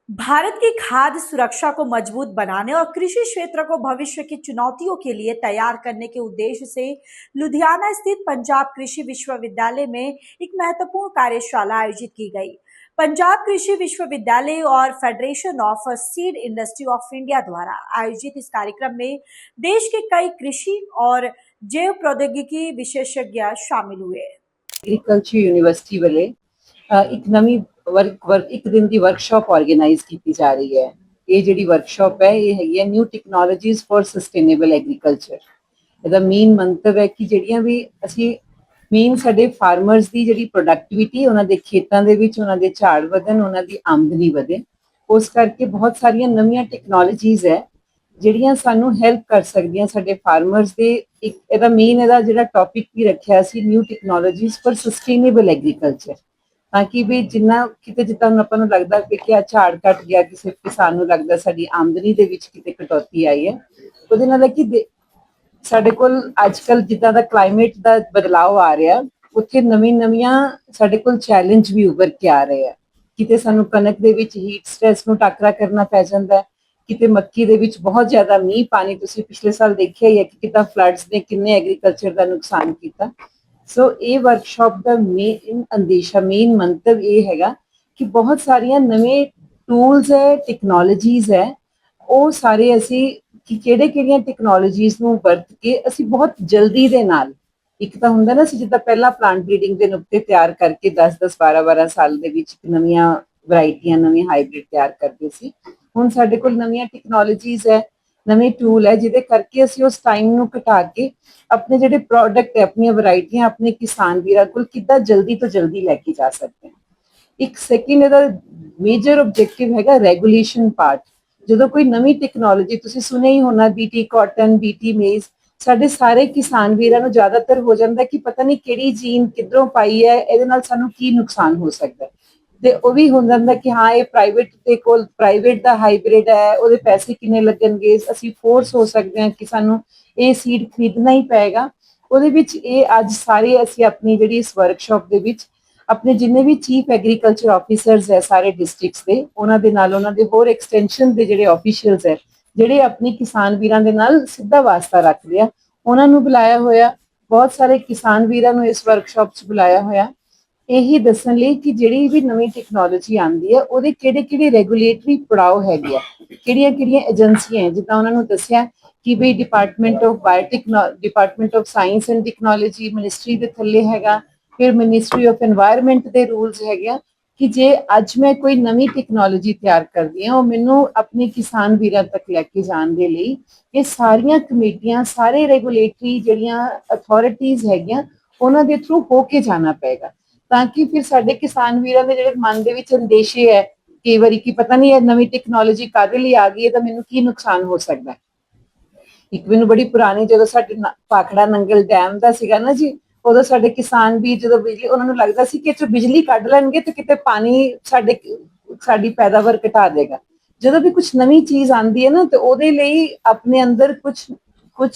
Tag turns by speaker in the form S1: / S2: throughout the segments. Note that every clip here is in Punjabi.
S1: भारत की खाद्य सुरक्षा को मजबूत बनाने और कृषि क्षेत्र को भविष्य की चुनौतियों के लिए तैयार करने के उद्देश्य से लुधियाना स्थित पंजाब कृषि विश्वविद्यालय में एक महत्वपूर्ण कार्यशाला आयोजित की गई। पंजाब कृषि विश्वविद्यालय और federation of seed industry of India द्वारा आयोजित इस कार्यक्रम में देश के कई कृषि और जैव प्रौद्योगिकी विशेषज्ञ शामिल हुए।
S2: एग्रीकल्चर यूनिवर्सिटी वाले एक नवी एक दिन की वर्कशॉप ऑर्गेनाइज की जा रही है। ये जी वर्कशॉप है ये है न्यू टैक्नोलॉजीज फॉर सस्टेनेबल एग्रीकल्चर। ਇਹਦਾ ਮੇਨ ਮੰਤਵ ਹੈ ਕਿ ਜਿਹੜੀਆਂ ਵੀ ਅਸੀਂ ਮੇਨ ਸਾਡੇ ਫਾਰਮਰਸ ਦੀ ਜਿਹੜੀ ਪ੍ਰੋਡਕਟਿਵਿਟੀ ਉਹਨਾਂ ਦੇ ਖੇਤਾਂ ਦੇ ਵਿੱਚ ਉਹਨਾਂ ਦੇ ਝਾੜ ਵਧਣ ਉਹਨਾਂ ਦੀ ਆਮਦਨੀ ਵਧੇ। ਉਸ ਕਰਕੇ ਬਹੁਤ ਸਾਰੀਆਂ ਨਵੀਆਂ ਟੈਕਨੋਲੋਜੀਜ਼ ਹੈ ਜਿਹੜੀਆਂ ਸਾਨੂੰ ਹੈਲਪ ਕਰ ਸਕਦੀਆਂ ਸਾਡੇ ਫਾਰਮਰਸ ਦੇ। ਇੱਕ ਇਹਦਾ ਮੇਨ ਇਹਦਾ ਜਿਹੜਾ ਟੌਪਿਕ ਵੀ ਰੱਖਿਆ ਸੀ new technologies for sustainable agriculture, ਤਾਂ ਕਿ ਵੀ ਜਿੰਨਾ ਕਿਤੇ ਜਿੱਦਾਂ ਆਪਾਂ ਨੂੰ ਲੱਗਦਾ ਕਿ ਕਿਆ ਝਾੜ ਘਟ ਗਿਆ, ਕਿਸੇ ਕਿਸਾਨ ਨੂੰ ਲੱਗਦਾ ਸਾਡੀ ਆਮਦਨੀ ਦੇ ਵਿੱਚ ਕਿਤੇ ਕਟੌਤੀ ਆਈ ਹੈ, ਉਹਦੇ ਨਾਲ ਕਿ ਸਾਡੇ ਕੋਲ ਅੱਜ ਕੱਲ ਜਿੱਦਾਂ ਦਾ ਕਲਾਈਮੇਟ ਦਾ ਬਦਲਾਅ ਆ ਰਿਹਾ ਉੱਥੇ ਨਵੀਆਂ ਸਾਡੇ ਕੋਲ ਚੈਲੰਜ ਵੀ ਉੱਭਰ ਕੇ ਆ ਰਹੇ ਆ। ਕਿਤੇ ਸਾਨੂੰ ਕਣਕ ਦੇ ਵਿੱਚ ਹੀਟ ਸਟ੍ਰੈਸ ਨੂੰ ਟਾਕਰਾ ਕਰਨਾ ਪੈ ਜਾਂਦਾ, ਕਿਤੇ ਮੱਕੀ ਦੇ ਵਿੱਚ ਬਹੁਤ ਜ਼ਿਆਦਾ ਮੀਂਹ ਪਾਣੀ, ਤੁਸੀਂ ਪਿਛਲੇ ਸਾਲ ਦੇਖਿਆ ਹੀ ਹੈ ਕਿ ਕਿੱਦਾਂ ਫਲੱਡਸ ਨੇ ਕਿੰਨੇ ਐਗਰੀਕਲਚਰ ਦਾ ਨੁਕਸਾਨ ਕੀਤਾ। ਸੋ ਇਹ ਵਰਕਸ਼ਾਪ ਦਾ ਮੇਨ ਅੰਦੇਸ਼ਾ ਮੇਨ ਮੰਤਵ ਇਹ ਹੈਗਾ ਕਿ ਬਹੁਤ ਸਾਰੀਆਂ ਨਵੇਂ ਟੂਲਸ ਹੈ ਟੈਕਨੋਲੋਜੀਜ਼ ਹੈ ਉਹ ਸਾਰੇ ਅਸੀਂ ਕਿ ਕਿਹੜੀਆਂ ਟੈਕਨੋਲੋਜੀਜ਼ ਨੂੰ ਵਰਤ ਕੇ ਅਸੀਂ ਬਹੁਤ ਜਲਦੀ ਦੇ ਨਾਲ, ਇੱਕ ਤਾਂ ਹੁੰਦਾ ਨਾ ਸੀ ਜਿੱਦਾਂ ਪਹਿਲਾਂ ਪਲਾਂਟ ਬਰੀਡਿੰਗ ਦੇ ਨੁਕਤੇ ਤਿਆਰ ਕਰਕੇ 10-10 12-12 ਸਾਲ ਦੇ ਵਿੱਚ ਨਵੀਆਂ ਵੈਰਾਈਟੀਆਂ ਨਵੇਂ ਹਾਈਬ੍ਰਿਡ ਤਿਆਰ ਕਰਦੇ ਸੀ। ਹੁਣ ਸਾਡੇ ਕੋਲ ਨਵੀਆਂ ਟੈਕਨੋਲੋਜੀਜ਼ ਹੈ ਨਵੇਂ ਟੂਲ ਹੈ ਜਿਹਦੇ ਕਰਕੇ ਅਸੀਂ ਉਸ ਟਾਈਮ ਨੂੰ ਘਟਾ ਕੇ ਆਪਣੇ ਜਿਹੜੇ ਪ੍ਰੋਡਕਟ ਹੈ ਆਪਣੀਆਂ ਵੈਰਾਈਟੀਆਂ ਆਪਣੇ ਕਿਸਾਨ ਵੀਰਾਂ ਕੋਲ ਕਿੱਦਾਂ ਜਲਦੀ ਤੋਂ ਜਲਦੀ ਲੈ ਕੇ ਜਾ ਸਕਦੇ ਹਾਂ। ਇੱਕ ਸੈਕਿੰਡ ਇਹਦਾ ਮੇਜਰ ਆਬਜੈਕਟਿਵ ਹੈਗਾ ਰੈਗੂਲੇਸ਼ਨ ਪਾਰਟ। ਜਦੋਂ ਕੋਈ ਨਵੀਂ ਟੈਕਨੋਲੋਜੀ ਤੁਸੀਂ ਸੁਣਿਆ ਹੀ ਹੋਣਾ ਬੀਟੀ ਕਾਟਨ ਬੀਟੀ ਮੇਜ਼, ਸਾਡੇ ਸਾਰੇ ਕਿਸਾਨ ਵੀਰਾਂ ਨੂੰ ਜ਼ਿਆਦਾਤਰ ਹੋ ਜਾਂਦਾ ਕਿ ਪਤਾ ਨਹੀਂ ਕਿਹੜੀ ਜੀਨ ਕਿੱਧਰੋਂ ਪਾਈ ਹੈ, ਇਹਦੇ ਨਾਲ ਸਾਨੂੰ ਕੀ ਨੁਕਸਾਨ ਹੋ ਸਕਦਾ। ਤੇ ਉਹ ਵੀ ਹੋ ਜਾਂਦਾ ਕਿ ਹਾਂ ਇਹ ਪ੍ਰਾਈਵੇਟ ਦੇ ਕੋਲ ਪ੍ਰਾਈਵੇਟ ਦਾ ਹਾਈਬ੍ਰਿਡ ਹੈ, ਉਹਦੇ ਪੈਸੇ ਕਿੰਨੇ ਲੱਗਣਗੇ, ਅਸੀਂ ਫੋਰਸ ਹੋ ਸਕਦੇ ਹਾਂ ਕਿ ਸਾਨੂੰ ਇਹ ਸੀਡ ਖਰੀਦਣਾ ਹੀ ਪਏਗਾ। ਉਹਦੇ ਵਿੱਚ ਇਹ ਅੱਜ ਸਾਰੇ ਅਸੀਂ ਆਪਣੀ ਜਿਹੜੀ ਇਸ ਵਰਕਸ਼ਾਪ ਦੇ ਵਿੱਚ ਆਪਣੇ ਜਿੰਨੇ ਵੀ ਚੀਫ ਐਗਰੀਕਲਚਰ ਆਫੀਸਰਸ ਹੈ ਸਾਰੇ ਡਿਸਟ੍ਰਿਕਟਸ ਦੇ, ਉਹਨਾਂ ਦੇ ਨਾਲ ਉਹਨਾਂ ਦੇ ਹੋਰ ਐਕਸਟੈਂਸ਼ਨ ਦੇ ਜਿਹੜੇ ਆਫੀਸ਼ੀਅਲਸ ਹੈ ਜਿਹੜੇ ਆਪਣੀ ਕਿਸਾਨ ਵੀਰਾਂ ਦੇ ਨਾਲ ਸਿੱਧਾ ਵਾਸਤਾ ਰੱਖਦੇ ਆ, ਉਹਨਾਂ ਨੂੰ ਬੁਲਾਇਆ ਹੋਇਆ। ਬਹੁਤ ਸਾਰੇ ਕਿਸਾਨ ਵੀਰਾਂ ਨੂੰ ਇਸ ਵਰਕਸ਼ਾਪ 'ਚ ਬੁਲਾਇਆ ਹੋਇਆ ਇਹੀ ਦੱਸਣ ਲਈ ਕਿ ਜਿਹੜੀ ਵੀ ਨਵੀਂ ਟੈਕਨੋਲੋਜੀ ਆਉਂਦੀ ਹੈ ਉਹਦੇ ਕਿਹੜੇ ਰੈਗੂਲੇਟਰੀ ਪੜਾਅ ਹੈਗੇ ਆ, ਕਿਹੜੀਆਂ ਏਜੰਸੀਆਂ ਹੈ। ਜਿੱਦਾਂ ਉਹਨਾਂ ਨੂੰ ਦੱਸਿਆ ਕਿ ਵੀ department of science and technology ministry ਦੇ ਥੱਲੇ ਹੈਗਾ, ਫਿਰ ਮਿਨਿਸਟਰੀ ਆਫ এনवायरमेंट ਦੇ ਰੂਲਸ ਹੈਗੇ ਆ ਕਿ ਜੇ ਅੱਜ ਮੈਂ ਕੋਈ ਨਵੀਂ ਟੈਕਨੋਲੋਜੀ ਤਿਆਰ ਕਰਦੀ ਹਾਂ ਉਹ ਮੈਨੂੰ ਆਪਣੇ ਕਿਸਾਨ ਵੀਰਾਂ ਤੱਕ ਲੈ ਕੇ ਜਾਣ ਦੇ ਲਈ ਇਹ ਸਾਰੀਆਂ ਕਮੇਟੀਆਂ ਸਾਰੇ ਰੈਗੂਲੇਟਰੀ ਜਿਹੜੀਆਂ ਅਥਾਰਟੀਜ਼ ਹੈਗੀਆਂ ਉਹਨਾਂ ਦੇ ਥਰੂ ਹੋ ਕੇ ਜਾਣਾ ਪਏਗਾ, ਤਾਂ ਕਿ ਫਿਰ ਸਾਡੇ ਕਿਸਾਨ ਵੀਰਾਂ ਦੇ ਜਿਹੜੇ ਮਨ ਦੇ ਵਿੱਚ ਅੰਦੇਸ਼ੇ ਹੈ ਕਈ ਵਾਰੀ ਕਿ ਪਤਾ ਨਹੀਂ ਇਹ ਨਵੀਂ ਟੈਕਨੋਲੋਜੀ ਕਾਹਦੇ ਲਈ ਆ ਗਈ ਹੈ ਤਾਂ ਮੈਨੂੰ ਕੀ ਨੁਕਸਾਨ ਹੋ ਸਕਦਾ। ਇੱਕ ਮੈਨੂੰ ਬੜੀ ਪੁਰਾਣੀ ਜਦੋਂ ਸਾਡੇ ਭਾਖੜਾ ਨੰਗਲ ਡੈਮ ਦਾ ਸੀਗਾ ਨਾ ਜੀ, ਉਦੋਂ ਸਾਡੇ ਕਿਸਾਨ ਵੀ ਜਦੋਂ ਬਿਜਲੀ ਉਹਨਾਂ ਨੂੰ ਲੱਗਦਾ ਸੀ ਕਿ ਬਿਜਲੀ ਕੱਢ ਲੈਣਗੇ ਤੇ ਕਿਤੇ ਪਾਣੀ ਸਾਡੀ ਪੈਦਾਵਾਰ ਘਟਾ ਦੇਗਾ। ਜਦੋਂ ਵੀ ਕੁਝ ਨਵੀਂ ਚੀਜ਼ ਆਉਂਦੀ ਹੈ ਨਾ ਤੇ ਉਹਦੇ ਲਈ ਆਪਣੇ ਅੰਦਰ ਕੁਝ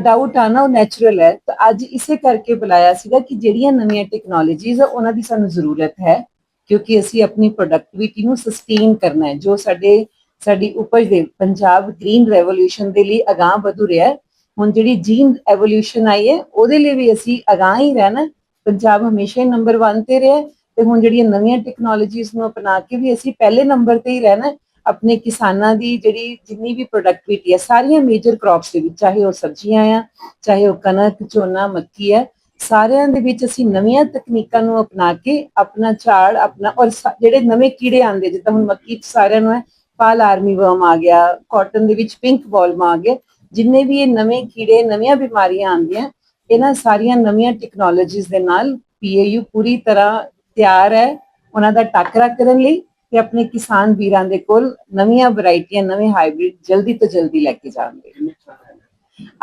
S2: ਡਾਊਟ ਆਣਾ ਉਹ ਨੈਚੁਰਲ ਹੈ। ਤਾਂ ਅੱਜ ਇਸੇ ਕਰਕੇ ਬੁਲਾਇਆ ਸੀਗਾ ਕਿ ਜਿਹੜੀਆਂ ਨਵੀਆਂ ਟੈਕਨੋਲੋਜੀਜ਼ ਆ ਉਹਨਾਂ ਦੀ ਸਾਨੂੰ ਜ਼ਰੂਰਤ ਹੈ ਕਿਉਂਕਿ ਅਸੀਂ ਆਪਣੀ ਪ੍ਰੋਡਕਟਿਵਿਟੀ ਨੂੰ ਸਸਟੇਨ ਕਰਨਾ ਹੈ। ਜੋ ਸਾਡੀ ਉਪਜ ਦੇ ਪੰਜਾਬ ਗ੍ਰੀਨ ਰੈਵੋਲੂਸ਼ਨ ਦੇ ਲਈ ਅਗਾਂਹ ਵਧੂ ਰਿਹਾ, ਹੁਣ ਜਿਹੜੀ ਜੀਨ ਐਵੋਲੂਸ਼ਨ ਆਈ ਹੈ ਉਹਦੇ ਲਈ ਵੀ ਅਸੀਂ ਅਗਾਂਹ ਹੀ ਰਹਿਣਾ। ਪੰਜਾਬ ਹਮੇਸ਼ਾ ਹੀ ਨੰਬਰ 1 ਤੇ ਰਿਹਾ ਤੇ ਹੁਣ ਜਿਹੜੀਆਂ ਨਵੀਆਂ ਟੈਕਨੋਲੋਜੀਜ਼ ਨੂੰ ਅਪਣਾ ਕੇ ਵੀ ਅਸੀਂ ਪਹਿਲੇ ਨੰਬਰ ਤੇ ਹੀ ਰਹਿਣਾ। ਆਪਣੇ ਕਿਸਾਨਾਂ ਦੀ ਜਿਹੜੀ ਜਿੰਨੀ ਵੀ ਪ੍ਰੋਡਕਟਿਵਿਟੀ ਹੈ ਸਾਰੀਆਂ ਮੇਜਰ ਕ੍ਰੌਪਸ ਦੇ ਵਿੱਚ, ਚਾਹੇ ਉਹ ਸਬਜ਼ੀਆਂ ਆ ਚਾਹੇ ਉਹ ਕਣਕ ਝੋਨਾ ਮੱਕੀ ਹੈ, ਸਾਰਿਆਂ ਦੇ ਵਿੱਚ ਅਸੀਂ ਨਵੀਆਂ ਤਕਨੀਕਾਂ ਨੂੰ ਅਪਣਾ ਕੇ ਆਪਣਾ ਝਾੜ ਆਪਣਾ ਔਰ ਜਿਹੜੇ ਨਵੇਂ ਕੀੜੇ ਆਉਂਦੇ ਜਿੱਦਾਂ ਹੁਣ ਮੱਕੀ ਸਾਰਿਆਂ ਨੂੰ ਹੈ ਪਾਲ ਆਰਮੀ ਵਰਮ ਆ ਗਿਆ, ਕਾਟਨ ਦੇ ਵਿੱਚ ਪਿੰਕ ਬਾਲਮ ਆ ਗਿਆ, ਜਿੰਨੇ ਵੀ ਇਹ ਨਵੇਂ ਕੀੜੇ ਨਵੀਆਂ ਬਿਮਾਰੀਆਂ ਆਉਂਦੀਆਂ ਇਹਨਾਂ ਸਾਰੀਆਂ ਨਵੀਆਂ ਟੈਕਨੋਲੋਜੀਜ਼ ਦੇ ਨਾਲ ਪੀਏਯੂ ਪੂਰੀ ਤਰ੍ਹਾਂ ਤਿਆਰ ਹੈ ਉਹਨਾਂ ਦਾ ਟਾਕਰਾ ਕਰਨ ਲਈ ਤੇ ਆਪਣੇ ਕਿਸਾਨ ਵੀਰਾਂ ਦੇ ਕੋਲ ਨਵੀਆਂ ਵੈਰਾਈਟੀਆਂ ਨਵੇਂ ਹਾਈਬ੍ਰਿਡ ਜਲਦੀ ਤੋਂ ਜਲਦੀ ਲੈ ਕੇ ਜਾਣਗੇ।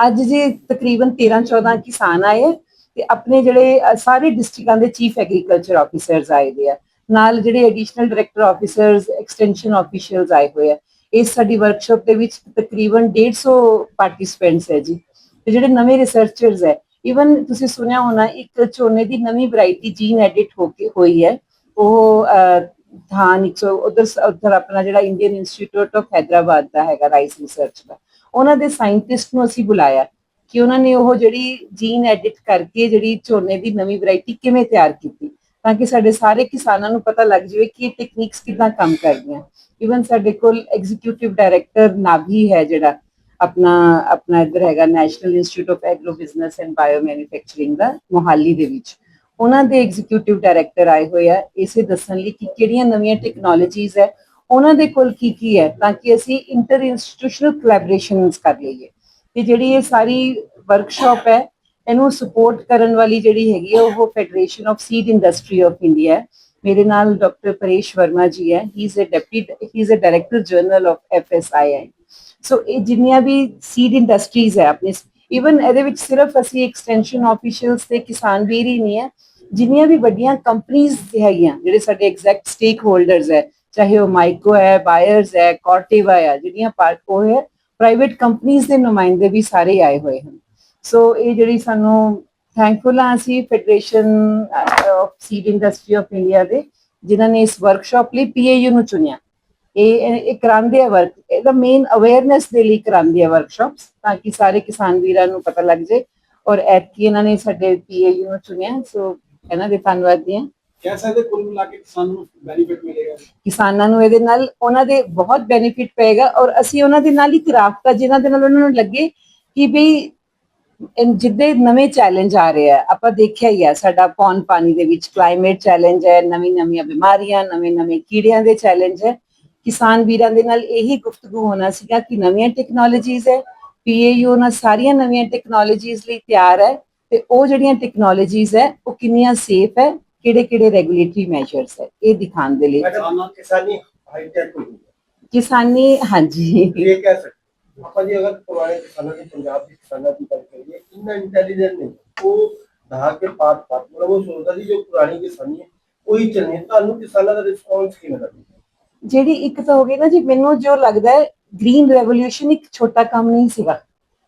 S2: ਅੱਜ ਜੇ ਤਕਰੀਬਨ 13-14 ਕਿਸਾਨ ਆਏ ਤੇ ਆਪਣੇ ਜਿਹੜੇ ਸਾਰੇ ਡਿਸਟ੍ਰਿਕਟਾਂ ਦੇ ਚੀਫ ਐਗਰੀਕਲਚਰ ਆਫੀਸਰਸ ਆਏ ਦੇ ਆ, ਨਾਲ ਜਿਹੜੇ additional director officers extension officials ਆਏ ਹੋਏ ਆ। ਇਸ ਸਾਡੀ ਵਰਕਸ਼ਾਪ ਦੇ ਵਿੱਚ ਤਕਰੀਬਨ 150 ਪਾਰਟਿਸਿਪੈਂਟਸ ਹੈ ਜੀ। ਤੇ ਜਿਹੜੇ ਨਵੇਂ ਰਿਸਰਚਰਸ ਹੈ, ਇਵਨ ਤੁਸੀਂ ਸੁਣਿਆ ਹੋਣਾ ਇੱਕ ਝੋਨੇ ਦੀ ਨਵੀਂ ਵੈਰਾਈਟੀ ਜੀਨ ਐਡਿਟ ਹੋ ਕੇ ਹੋਈ ਹੈ, ਉਹ धान 100 ਉਧਰ ਆਪਣਾ ਜਿਹੜਾ ਇੰਡੀਅਨ ਇੰਸਟੀਚਿਊਟ ਆਫ ਹੈਦਰਾਬਾਦ ਦਾ ਹੈਗਾ ਰਾਈਸ ਰਿਸਰਚ ਦਾ, ਉਹਨਾਂ ਦੇ ਸਾਇੰਟਿਸਟ ਨੂੰ ਅਸੀਂ ਬੁਲਾਇਆ ਕਿ ਉਹਨਾਂ ਨੇ ਉਹ ਜਿਹੜੀ ਜੀਨ ਐਡਿਟ ਕਰਕੇ ਜਿਹੜੀ ਝੋਨੇ ਦੀ ਨਵੀਂ ਵੈਰਾਈਟੀ ਕਿਵੇਂ ਤਿਆਰ ਕੀਤੀ, ਤਾਂ ਕਿ ਸਾਡੇ ਸਾਰੇ ਕਿਸਾਨਾਂ ਨੂੰ ਪਤਾ ਲੱਗ ਜਾਵੇ ਕਿ ਇਹ ਟੈਕਨੀਕਸ ਕਿੱਦਾਂ ਕੰਮ ਕਰਦੀਆਂ। ਇਵਨ ਸਾਡੇ ਕੋਲ ਐਗਜ਼ੀਕਿਊਟਿਵ ਡਾਇਰੈਕਟਰ ਨਾਭੀ ਹੈ ਜਿਹੜਾ ਆਪਣਾ ਇੱਧਰ ਹੈਗਾ national institute of agro business and bio manufacturing ਦਾ ਮੋਹਾਲੀ ਦੇ ਵਿੱਚ, ਉਹਨਾਂ ਦੇ ਐਗਜ਼ੀਕਿਊਟਿਵ ਡਾਇਰੈਕਟਰ ਆਏ ਹੋਏ ਆ ਇਸੇ ਦੱਸਣ ਲਈ ਕਿ ਕਿਹੜੀਆਂ ਨਵੀਆਂ ਟੈਕਨੋਲੋਜੀਜ਼ ਹੈ ਉਹਨਾਂ ਦੇ ਕੋਲ ਕੀ ਹੈ, ਤਾਂ ਕਿ ਅਸੀਂ ਇੰਟਰ ਇੰਸਟੀਟਿਊਸ਼ਨਲ ਕੋਲੈਬੋਰੇਸ਼ਨਸ ਕਰ ਲਈਏ। ਤੇ ਜਿਹੜੀ ਇਹ ਸਾਰੀ ਵਰਕਸ਼ਾਪ ਹੈ ਇਹਨੂੰ ਸਪੋਰਟ ਕਰਨ ਵਾਲੀ ਜਿਹੜੀ ਹੈਗੀ ਹੈ ਉਹ federation of seed industry of India ਹੈ। ਮੇਰੇ ਨਾਲ ਡਾਕਟਰ ਪਰੇਸ਼ ਵਰਮਾ ਜੀ ਹੈ, he is a director general of FSII। So ਇਹ ਜਿੰਨੀਆਂ ਵੀ ਸੀਡ ਇੰਡਸਟਰੀਜ਼ ਹੈ ਆਪਣੇ, ਇਵਨ ਇਹਦੇ ਵਿੱਚ ਸਿਰਫ ਅਸੀਂ ਐਕਸਟੈਂਸ਼ਨ ਆਫੀਸ਼ੀਅਲਸ ਤੇ ਕਿਸਾਨ ਵੀਰ ਹੀ ਨਹੀਂ ਹੈ, ਜਿੰਨੀਆਂ ਵੀ ਵੱਡੀਆਂ ਕੰਪਨੀਆਂ ਹੈਗੀਆਂ ਜਿਹੜੇ ਸਾਡੇ ਐਗਜ਼ੈਕਟ ਸਟੇਕ ਹੋਲਡਰਸ ਹੈ, ਚਾਹੇ ਉਹ ਮਾਈਕੋ ਹੈ, ਬਾਇਰਸ ਹੈ, ਕਾਰਟੇਵਾ ਹੈ, ਜਿਹੜੀਆਂ ਉਹ ਹੈ ਪ੍ਰਾਈਵੇਟ ਕੰਪਨੀਆਂ ਦੇ ਨੁਮਾਇੰਦੇ ਵੀ ਸਾਰੇ ਆਏ ਹੋਏ ਹਨ। ਸੋ ਇਹ ਜਿਹੜੀ ਸਾਨੂੰ ਥੈਂਕਫੁਲ ਹਾਂ ਅਸੀਂ federation of seed industry of India ਦੇ, ਜਿਨ੍ਹਾਂ ਨੇ ਇਸ ਵਰਕਸ਼ਾਪ ਲਈ PAU ਨੂੰ ਚੁਣਿਆ। ਇਹ ਕਰਾਉਂਦੇ ਆ ਵਰਕ, ਇਹਦਾ ਮੇਨ ਅਵੇਅਰਨੈਸ ਦੇ ਲਈ ਕਰਾਉਂਦੇ ਆ ਵਰਕਸ਼ਾਪਸ, ਤਾਂ ਕਿ ਸਾਰੇ ਕਿਸਾਨ ਵੀਰਾਂ ਨੂੰ ਪਤਾ ਲੱਗ ਜਾਏ। ਔਰ ਐਤਕੀ ਇਹਨਾਂ ਨੇ ਸਾਡੇ PAU ਨੂੰ ਚੁਣਿਆ, ਸੋ ਇਹਨਾਂ ਦੇ ਧੰਨਵਾਦੀ ਹਾਂ।
S3: ਕਹਿ ਸਕਦੇ ਕੁੱਲ ਮਿਲਾ ਕੇ ਕਿਸਾਨਾਂ ਨੂੰ ਬੈਨੀਫਿਟ ਮਿਲੇਗਾ,
S2: ਕਿਸਾਨਾਂ ਨੂੰ ਇਹਦੇ ਨਾਲ ਉਹਨਾਂ ਦੇ ਬਹੁਤ ਬੈਨੀਫਿਟ ਪਏਗਾ। ਔਰ ਅਸੀਂ ਉਹਨਾਂ ਦੇ ਨਾਲ ਇੱਕ ਰਾਬਤਾ ਜਿਨ੍ਹਾਂ ਦੇ ਨਾਲ ਉਹਨਾਂ ਨੂੰ ਲੱਗੇ ਕਿ ਵੀ ਜਿੱਦੇ ਨਵੇਂ ਚੈਲੰਜ ਆ ਰਹੇ ਆ, ਆਪਾਂ ਦੇਖਿਆ ਹੀ ਆ ਸਾਡਾ ਪੌਣ ਪਾਣੀ ਦੇ ਵਿੱਚ ਕਲਾਈਮੇਟ ਚੈਲੰਜ ਹੈ, ਨਵੀਆਂ ਬਿਮਾਰੀਆਂ, ਨਵੇਂ ਕੀੜਿਆਂ ਦੇ ਚੈਲੰਜ ਹੈ। ਕਿਸਾਨ ਵੀਰਾਂ ਦੇ ਨਾਲ ਇਹੀ ਗੁਫ਼ਤਗੂ ਹੋਣਾ ਸੀਗਾ ਕਿ ਨਵੀਆਂ ਟੈਕਨੋਲੋਜੀਜ਼ ਹੈ, PAU ਉਹਨਾਂ ਸਾਰੀਆਂ ਨਵੀਆਂ ਟੈਕਨੋਲੋਜੀਜ਼ ਲਈ ਤਿਆਰ ਹੈ, ਤੇ ਉਹ ਜਿਹੜੀਆਂ ਟੈਕਨੋਲੋਜੀਜ਼ ਹੈ ਉਹ ਕਿੰਨੀਆਂ ਸੇਫ ਹੈ, ਕਿਹੜੇ ਰੈਗੂਲੇਟਰੀ ਮੈਜਰਸ ਹੈ, ਇਹ ਦਿਖਾਉਣ ਦੇ ਲਈ।
S3: ਕਿਸਾਨੀ ਹਾਈਟੈਕ ਹੋਈ
S2: ਕਿਸਾਨੀ, ਹਾਂਜੀ
S3: ਇਹ ਕਹਿ ਸਕਦੇ ਆਪਾਂ ਜੀ, ਅਗਰ ਪੁਰਾਣੇ ਕਿਸਾਨਾਂ ਦੀ ਪੰਜਾਬ ਦੇ ਕਿਸਾਨਾਂ ਦੀ ਗੱਲ ਕਰੀਏ, ਇੰਨਾ ਇੰਟੈਲੀਜੈਂਟ ਨਹੀਂ, ਉਹ ਦਹਾ ਕੇ ਪਾਤ ਮਤਲਬ ਉਹ ਸੋਚਦਾ ਸੀ ਜੋ ਪੁਰਾਣੀ ਕਿਸਾਨੀ ਹੈ ਉਹੀ ਚੱਲਣੀ। ਤੁਹਾਨੂੰ ਕਿਸਾਨਾਂ ਦਾ ਰਿਸਪੌਂਸ ਕਿਵੇਂ ਲੱਗਦਾ?
S2: ਜਿਹੜੀ ਇੱਕ ਤਾਂ ਹੋ ਗਈ ਨਾ ਜੀ, ਮੈਨੂੰ ਜੋ ਲੱਗਦਾ ਹੈ ਗ੍ਰੀਨ ਰੈਵੋਲੂਸ਼ਨ ਇੱਕ ਛੋਟਾ ਕੰਮ ਨਹੀਂ ਸੀਗਾ।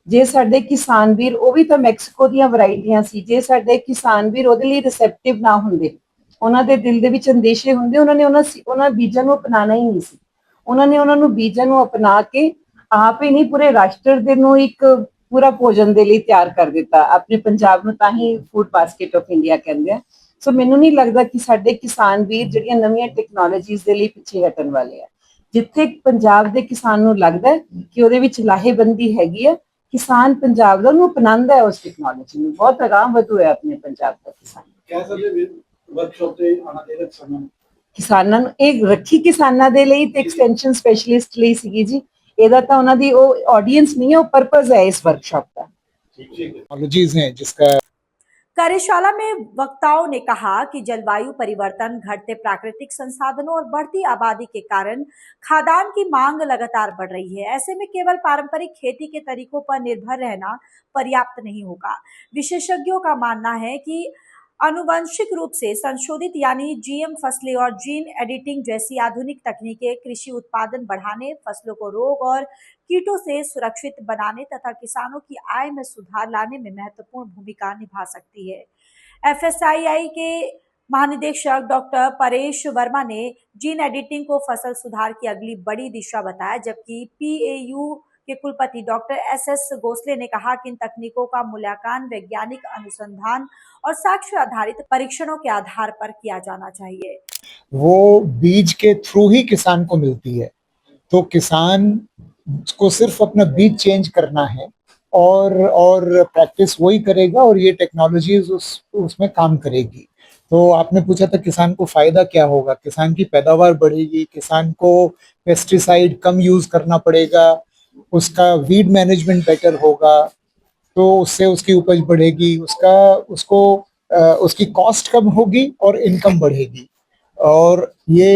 S2: ਜੇ ਸਾਡੇ ਕਿਸਾਨ ਵੀਰ, ਉਹ ਵੀ ਤਾਂ ਮੈਕਸੀਕੋ ਦੀਆਂ ਵੈਰਾਈਟੀਆਂ ਸੀ, ਜੇ ਸਾਡੇ ਕਿਸਾਨ ਵੀਰ ਉਹਦੇ ਲਈ ਰਿਸੈਪਟਿਵ ਨਾ ਹੁੰਦੇ, ਉਹਨਾਂ ਦੇ ਦਿਲ ਦੇ ਵਿੱਚ ਅੰਦੇਸ਼ੇ ਹੁੰਦੇ, ਉਹਨਾਂ ਨੇ ਉਹਨਾਂ ਬੀਜਾਂ ਨੂੰ ਅਪਣਾਉਣਾ ਹੀ ਨਹੀਂ ਸੀ। ਉਹਨਾਂ ਨੇ ਉਹਨਾਂ ਨੂੰ ਬੀਜਾਂ ਨੂੰ ਅਪਣਾ ਕੇ ਆਪ ਹੀ ਨਹੀਂ ਪੂਰੇ ਰਾਸ਼ਟਰ ਦੇ ਨੂੰ ਇੱਕ ਪੂਰਾ ਭੋਜਨ ਦੇ ਲਈ ਤਿਆਰ ਕਰ ਦਿੱਤਾ। ਆਪਣੇ ਪੰਜਾਬ ਨੂੰ ਤਾਂ ਹੀ ਫੂਡ ਬਾਸਕਟ ਆਫ ਇੰਡੀਆ ਕਹਿੰਦੇ ਆ। ਸੋ ਮੈਨੂੰ ਨਹੀਂ ਲੱਗਦਾ ਕਿ ਸਾਡੇ ਕਿਸਾਨ ਵੀਰ ਜਿਹੜੀਆਂ ਨਵੀਆਂ ਟੈਕਨੋਲੋਜੀਜ਼ ਦੇ ਲਈ ਪਿੱਛੇ ਹਟਣ ਵਾਲੇ ਆ। ਜਿੱਥੇ ਪੰਜਾਬ ਦੇ ਕਿਸਾਨ ਨੂੰ ਲੱਗਦਾ ਕਿ ਉਹਦੇ ਵਿੱਚ ਲਾਹੇਬੰਦੀ ਹੈਗੀ ਹੈ, ਕਿਸਾਨ ਪੰਜਾਬ ਦਾ ਉਹਨੂੰ ਅਪਣਾਉਂਦਾ ਹੈ, ਉਸ ਟੈਕਨੋਲੋਜੀ ਨੂੰ। ਬਹੁਤ ਆਰਾਮ ਵਧੂ ਹੈ ਆਪਣੇ ਪੰਜਾਬ ਦਾ ਕਿਸਾਨ।
S3: ਕਹਿ ਸਕਦੇ ਵਰਕਸ਼ਾਪ ਤੇ ਆਣਾ ਚਾਹੀਦਾ
S2: ਕਿਸਾਨਾਂ ਨੂੰ ਇਹ ਰੱਖੀ ਕਿਸਾਨਾਂ ਦੇ ਲਈ ਤੇ ਐਕਸਟੈਂਸ਼ਨ ਸਪੈਸ਼ਲਿਸਟ ਲਈ ਸੀਗੀ ਜੀ। ਇਹਦਾ ਤਾਂ ਉਹਨਾਂ ਦੀ ਉਹ ਆਡੀਅੰਸ नहीं है, वो पर्पस है इस वर्कशॉप का।
S3: टेक्नोलॉजीज हैं जिसका
S1: कार्यशाला में वक्ताओं ने कहा कि जलवायु परिवर्तन, घटते प्राकृतिक संसाधनों और बढ़ती आबादी के कारण खाद्यान्न की मांग लगातार बढ़ रही है। ऐसे में केवल पारंपरिक खेती के तरीकों पर निर्भर रहना पर्याप्त नहीं होगा। विशेषज्ञों का मानना है कि आनुवंशिक रूप से संशोधित यानी GM फसलें और जीन एडिटिंग जैसी आधुनिक तकनीकें कृषि उत्पादन बढ़ाने, फसलों को रोग और कीटों से सुरक्षित बनाने तथा किसानों की आय में सुधार लाने में महत्वपूर्ण भूमिका निभा सकती है। FSII के महानिदेशक डॉक्टर परेश वर्मा ने जीन एडिटिंग को फसल सुधार की अगली बड़ी दिशा बताया, जबकि PAU के कुलपति डॉक्टर SS गोसले ने कहा कि इन तकनीकों का मूल्यांकन वैज्ञानिक अनुसंधान और साक्ष्य आधारित परीक्षणों के आधार पर किया जाना चाहिए।
S4: वो बीज के थ्रू ही किसान को मिलती है, तो किसान को सिर्फ अपना बीज चेंज करना है और प्रैक्टिस वही करेगा और ये टेक्नोलॉजीज उसमें काम करेगी। तो आपने पूछा था किसान को फायदा क्या होगा। किसान की पैदावार बढ़ेगी, किसान को पेस्टिसाइड कम यूज करना पड़ेगा, उसका वीड मैनेजमेंट बेटर होगा, तो उससे उसकी उपज बढ़ेगी, उसकी कॉस्ट कम होगी और इनकम बढ़ेगी। और ये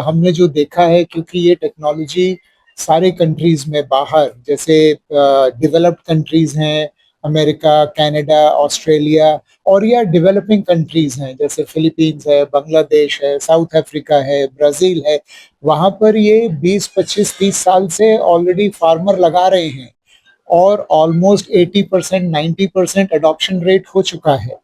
S4: हमने जो देखा है, क्योंकि ये टेक्नोलॉजी सारे कंट्रीज में बाहर, जैसे डेवलप्ड कंट्रीज हैं, अमेरिका, कनाडा, ऑस्ट्रेलिया, और या डेवलपिंग कंट्रीज हैं जैसे फिलीपींस है, बांग्लादेश है, साउथ अफ्रीका है, ब्राज़ील है, वहाँ पर ये 20, 25, 30 साल से ऑलरेडी फार्मर लगा रहे हैं और ऑलमोस्ट 80%, 90% अडॉप्शन रेट हो चुका है।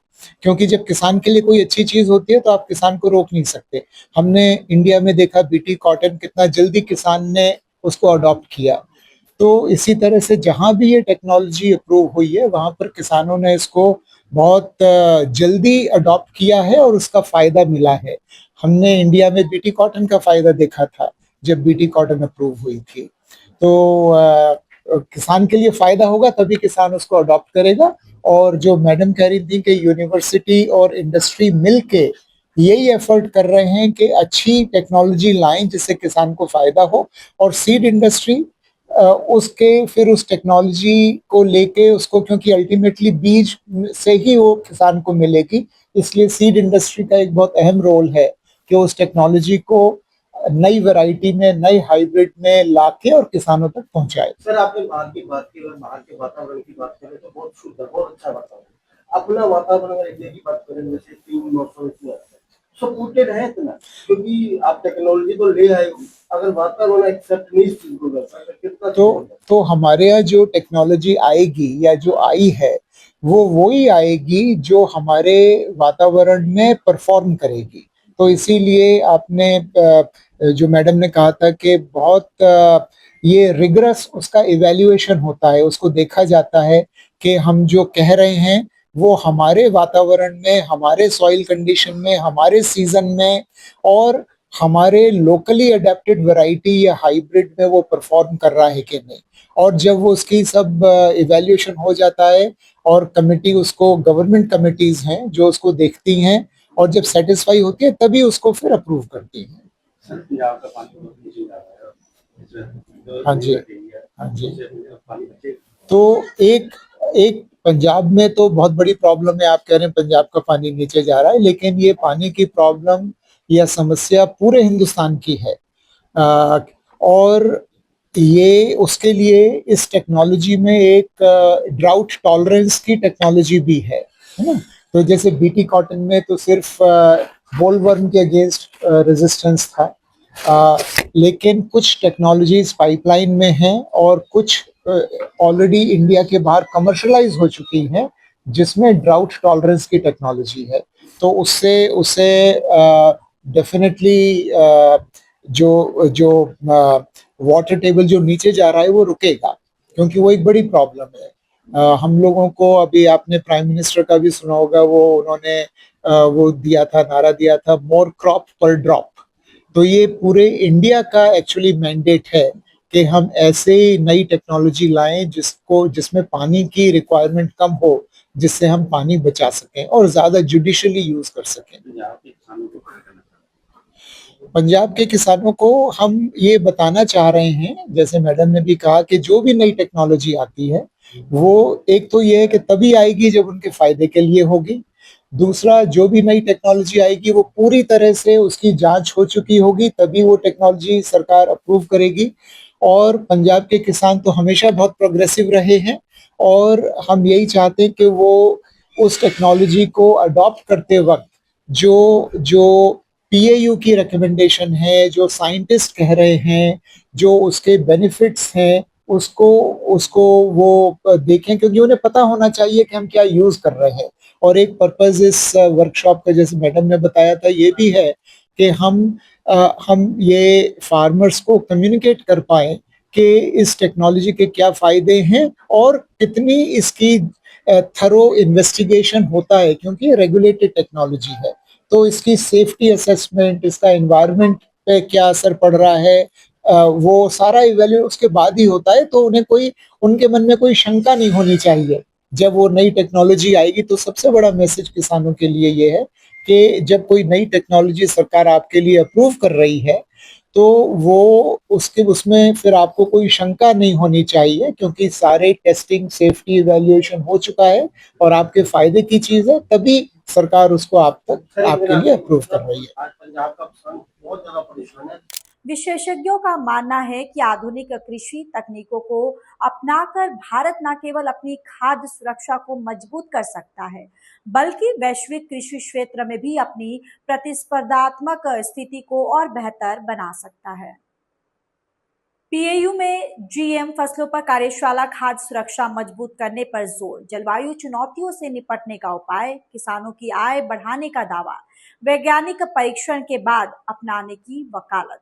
S4: क्योंकि जब किसान के लिए कोई अच्छी चीज होती है तो आप किसान को रोक नहीं सकते। हमने इंडिया में देखा बीटी कॉटन कितना जल्दी किसान ने उसको अडॉप्ट किया। तो इसी तरह से जहां भी ये टेक्नोलॉजी अप्रूव हुई है वहां पर किसानों ने इसको बहुत जल्दी अडॉप्ट किया है और उसका फायदा मिला है। हमने इंडिया में बीटी कॉटन का फायदा देखा था जब बीटी कॉटन अप्रूव हुई थी। तो किसान के लिए फायदा होगा तभी किसान उसको अडॉप्ट करेगा। और जो मैडम कह रही थी कि यूनिवर्सिटी और इंडस्ट्री मिलके यही एफर्ट कर रहे हैं कि अच्छी टेक्नोलॉजी लाएं जिससे किसान को फायदा हो, और सीड इंडस्ट्री उसके फिर उस टेक्नोलॉजी को लेके उसको, क्योंकि अल्टीमेटली बीज से ही वो किसान को मिलेगी, इसलिए सीड इंडस्ट्री का एक बहुत अहम रोल है कि उस टेक्नोलॉजी को नई वैरायटी में, नई हाइब्रिड में लाके और किसानों तक पहुंचाए।
S3: सर आपने बाहर की बात की, अगर बाहर के वातावरण की बात करें तो बहुत शुद्ध है, बहुत अच्छा वातावरण। अपना वातावरण अगर इंडिया की बात करें, जैसे 3 मौसम इसमें सपोर्टेड है इतना, क्योंकि आप टेक्नोलॉजी तो ले आए हो, अगर वातावरण एक्सेप्ट नहीं इस चीज को करता है कितना
S4: तो हमारे यहाँ जो टेक्नोलॉजी आएगी या जो आई है वो वही आएगी जो हमारे वातावरण में परफॉर्म करेगी। तो इसीलिए आपने जो मैडम ने कहा था कि बहुत ये रिगरस उसका इवैल्यूएशन होता है, उसको देखा जाता है कि हम जो कह रहे हैं वो हमारे वातावरण में, हमारे सॉइल कंडीशन में, हमारे सीजन में और हमारे लोकली अडेप्टेड वैरायटी या हाइब्रिड में वो परफॉर्म कर रहा है कि नहीं। और जब वो उसकी सब इवैल्यूएशन हो जाता है और कमेटी उसको, गवर्नमेंट कमिटीज हैं जो उसको देखती हैं और जब सेटिस्फाई होती है तभी उसको फिर अप्रूव करती हैं।
S3: सर पंजाब का पानी बहुत नीचे जा रहा है,
S4: हाँ जी, हाँ जी। तो एक एक पंजाब में तो बहुत बड़ी प्रॉब्लम है, आप कह रहे हैं पंजाब का पानी नीचे जा रहा है, लेकिन ये पानी की प्रॉब्लम या समस्या पूरे हिंदुस्तान की है। और ये उसके लिए इस टेक्नोलॉजी में एक ड्राउट टॉलरेंस की टेक्नोलॉजी भी है ना। तो जैसे बीटी कॉटन में तो सिर्फ बोलवर्म के अगेंस्ट रेजिस्टेंस था, लेकिन कुछ टेक्नोलॉजीज पाइपलाइन में हैं और कुछ ऑलरेडी इंडिया के बाहर कमर्शलाइज हो चुकी हैं जिसमें ड्राउट टॉलरेंस की टेक्नोलॉजी है। तो उससे उससे डेफिनेटली जो जो वाटर टेबल जो नीचे जा रहा है वो रुकेगा, क्योंकि वो एक बड़ी प्रॉब्लम है। हम लोगों को, अभी आपने प्राइम मिनिस्टर का भी सुना होगा, वो उन्होंने वो दिया था, नारा दिया था, मोर क्रॉप पर ड्रॉप। तो ये पूरे इंडिया का एक्चुअली मैंडेट है कि हम ऐसे नई टेक्नोलॉजी लाएं जिसमें पानी की रिक्वायरमेंट कम हो, जिससे हम पानी बचा सकें और ज्यादा जुडिशियली यूज कर सकें। पंजाब के किसानों को हम ये बताना चाह रहे हैं, जैसे मैडम ने भी कहा, कि जो भी नई टेक्नोलॉजी आती है वो एक तो ये है कि तभी आएगी जब उनके फायदे के लिए होगी। दूसरा, जो भी नई टेक्नोलॉजी आएगी वो पूरी तरह से उसकी जांच हो चुकी होगी, तभी वो टेक्नोलॉजी सरकार अप्रूव करेगी। और पंजाब के किसान तो हमेशा बहुत प्रोग्रेसिव रहे हैं और हम यही चाहते हैं कि वो उस टेक्नोलॉजी को अडॉप्ट करते वक्त जो जो पीएयू की रिकमेंडेशन है, जो साइंटिस्ट कह रहे हैं, जो उसके बेनिफिट्स हैं, उसको उसको वो देखें, क्योंकि उन्हें पता होना चाहिए कि हम क्या यूज कर रहे हैं। और एक पर्पस इस वर्कशॉप का, जैसे मैडम ने बताया था, ये भी है कि हम ये फार्मर्स को कम्युनिकेट कर पाए कि इस टेक्नोलॉजी के क्या फायदे हैं और कितनी इसकी थरो इन्वेस्टिगेशन होता है, क्योंकि ये रेगुलेटेड टेक्नोलॉजी है। तो इसकी सेफ्टी असेसमेंट, इसका एनवायरनमेंट पे क्या असर पड़ रहा है, वो सारा इवैल्यूएट उसके बाद ही होता है। तो उनके मन में कोई शंका नहीं होनी चाहिए जब वो नई टेक्नोलॉजी आएगी। तो सबसे बड़ा मैसेज किसानों के लिए ये है कि जब कोई नई टेक्नोलॉजी सरकार आपके लिए अप्रूव कर रही है तो वो उसमें फिर आपको कोई शंका नहीं होनी चाहिए, क्योंकि सारे टेस्टिंग, सेफ्टी, इवैल्यूएशन हो चुका है और आपके फायदे की चीज है, तभी सरकार उसको आपके लिए अप्रूव कर रही है।
S3: आज पंजाब का किसान बहुत ज्यादा परेशान है।
S1: विशेषज्ञों का मानना है कि आधुनिक कृषि तकनीकों को अपनाकर भारत न केवल अपनी खाद्य सुरक्षा को मजबूत कर सकता है, बल्कि वैश्विक कृषि क्षेत्र में भी अपनी प्रतिस्पर्धात्मक स्थिति को और बेहतर बना सकता है। पीएयू में जीएम फसलों पर कार्यशाला, खाद्य सुरक्षा मजबूत करने पर जोर, जलवायु चुनौतियों से निपटने का उपाय, किसानों की आय बढ़ाने का दावा, वैज्ञानिक परीक्षण के बाद अपनाने की वकालत।